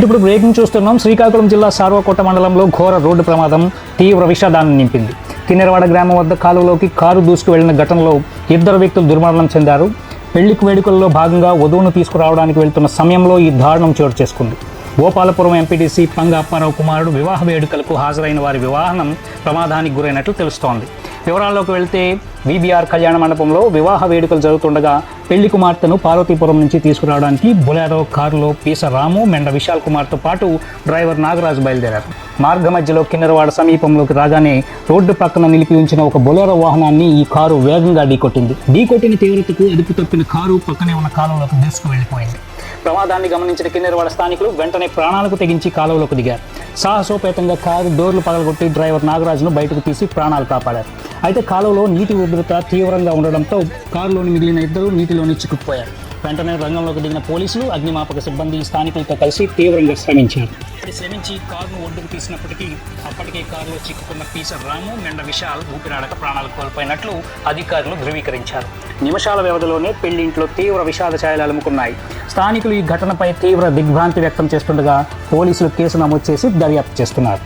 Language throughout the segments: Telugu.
ఇప్పుడు బ్రేకింగ్ చూస్తున్నాం. శ్రీకాకుళం జిల్లా సార్వకోట మండలంలో ఘోర రోడ్డు ప్రమాదం తీవ్ర విషాదాన్ని నింపింది. కిన్నెరవాడ గ్రామం వద్ద కాలువలోకి కారు దూసుకు వెళ్లిన ఘటనలో ఇద్దరు వ్యక్తులు దుర్మరణం చెందారు. పెళ్లికి వేడుకల్లో భాగంగా వధువును తీసుకురావడానికి వెళ్తున్న సమయంలో ఈ దారుణం చోటు చేసుకుంది. గోపాలపురం ఎంపీటీసీ పంగ అప్పారావు కుమారుడు వివాహ వేడుకలకు హాజరైన వారి వాహనం ప్రమాదానికి గురైనట్లు తెలుస్తోంది. వివరాల్లోకి వెళ్తే వీబీఆర్ కళ్యాణ మండపంలో వివాహ వేడుకలు జరుగుతుండగా పెళ్లి కుమార్తెను పార్వతీపురం నుంచి తీసుకురావడానికి బొలెరో కారులో పీస రాము, మెండ విశాల్ కుమార్తో పాటు డ్రైవర్ నాగరాజు బయలుదేరారు. మార్గ మధ్యలో కిన్నెరవాడ సమీపంలోకి రాగానే రోడ్డు పక్కన నిలిపి ఉంచిన ఒక బొలెరో వాహనాన్ని ఈ కారు వేగంగా ఢీకొట్టింది. ఢీకొట్టిన తీవ్రతకు అదుపు తప్పిన కారు పక్కనే ఉన్న కాలువలోకి దూసుకు వెళ్లిపోయింది. ప్రమాదాన్ని గమనించిన కిన్నెరవాడ స్థానికులు వెంటనే ప్రాణాలకు తెగించి కాలువలోకి దిగారు. సాహసోపేతంగా కారు డోర్లు పగలగొట్టి డ్రైవర్ నాగరాజును బయటకు తీసి ప్రాణాలు కాపాడారు. అయితే కాలువలో నీటి ఉధృత తీవ్రంగా ఉండడంతో కారులోని మిగిలిన ఇద్దరు నీటిలోని చిక్కుకుపోయారు. వెంటనే రంగంలోకి దిగిన పోలీసులు, అగ్నిమాపక సిబ్బంది స్థానికులతో కలిసి తీవ్రంగా శ్రమించి కారును ఒడ్డుకు తీసినప్పటికీ అప్పటికే కారులో చిక్కుకున్న పీస రాము, మెండ విశాల్ ఊపిరాడక ప్రాణాలు కోల్పోయినట్లు అధికారులు ధృవీకరించారు. నిమిషాల వ్యవధిలోనే పెళ్లింట్లో తీవ్ర విషాద ఛాయలు అలుముకున్నాయి. స్థానికులు ఈ ఘటనపై తీవ్ర దిగ్భ్రాంతి వ్యక్తం చేస్తుండగా పోలీసులు కేసు నమోదు చేసి దర్యాప్తు చేస్తున్నారు.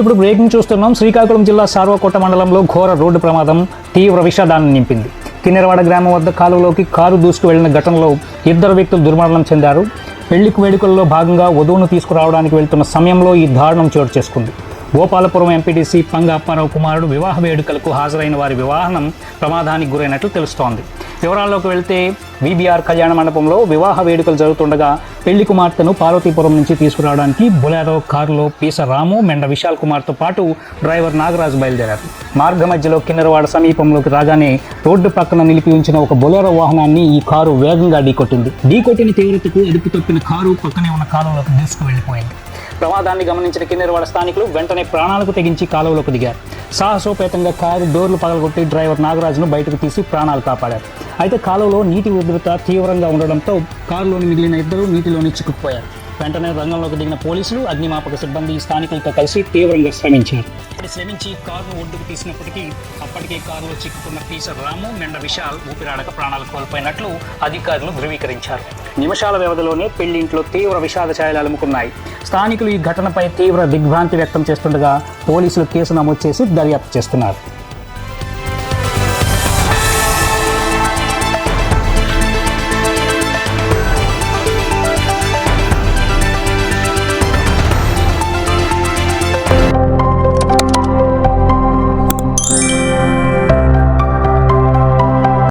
ఇప్పుడు బ్రేకింగ్ చూస్తున్నాం. శ్రీకాకుళం జిల్లా సార్వకోట మండలంలో ఘోర రోడ్డు ప్రమాదం తీవ్ర విషాదాన్ని నింపింది. కిన్నెరవాడ గ్రామం వద్ద కాలువలోకి కారు దూసుకు వెళ్లిన ఘటనలో ఇద్దరు వ్యక్తులు దుర్మరణం చెందారు. పెళ్లికి వేడుకల్లో భాగంగా వధువును తీసుకురావడానికి వెళ్తున్న సమయంలో ఈ దారుణం చోటు చేసుకుంది. గోపాలపురం ఎంపీటీసీ పంగ అప్పారావు కుమారుడు వివాహ వేడుకలకు హాజరైన వారి వాహనం ప్రమాదానికి గురైనట్లు తెలుస్తోంది. వివరాల్లోకి వెళ్తే వీబీఆర్ కళ్యాణ మండపంలో వివాహ వేడుకలు జరుగుతుండగా పెళ్లి కుమార్తెను పార్వతీపురం నుంచి తీసుకురావడానికి బొలెరో కారులో పీస రాము, మెండ విశాల్ కుమార్తో పాటు డ్రైవర్ నాగరాజు బయలుదేరారు. మార్గ మధ్యలో కిన్నెరవాడ సమీపంలోకి రాగానే రోడ్డు పక్కన నిలిపి ఉంచిన ఒక బొలెరో వాహనాన్ని ఈ కారు వేగంగా ఢీకొట్టింది. ఢీకొట్టిన తీవ్రతకు అదుపు తప్పిన కారు పక్కనే ఉన్న కాలువలోకి దూసుకు వెళ్లిపోయింది. ప్రమాదాన్ని గమనించిన కిన్నెరవాడ స్థానికులు వెంటనే ప్రాణాలకు తెగించి కాలువలోకి దిగారు. సాహసోపేతంగా కారు డోర్లు పగలగొట్టి డ్రైవర్ నాగరాజును బయటకు తీసి ప్రాణాలు కాపాడారు. అయితే కాలువలో నీటి ఉధృత తీవ్రంగా ఉండడంతో కారులోని మిగిలిన ఇద్దరు నీటిలోని చిక్కుకుపోయారు. వెంటనే రంగంలోకి దిగిన పోలీసులు, అగ్నిమాపక సిబ్బంది స్థానికులతో కలిసి తీవ్రంగా శ్రమించి కారును ఒడ్డుకు తీసినప్పటికీ అప్పటికే కారులో చిక్కుకున్న పీస రాము, మెండ విశాల్ ఊపిరాడక ప్రాణాలు కోల్పోయినట్లు అధికారులు ధృవీకరించారు. నిమిషాల వ్యవధిలోనే పెళ్లింట్లో తీవ్ర విషాద ఛాయలు అలుముకున్నాయి. స్థానికులు ఈ ఘటనపై తీవ్ర దిగ్భ్రాంతి వ్యక్తం చేస్తుండగా పోలీసులు కేసు నమోదు చేసి దర్యాప్తు చేస్తున్నారు.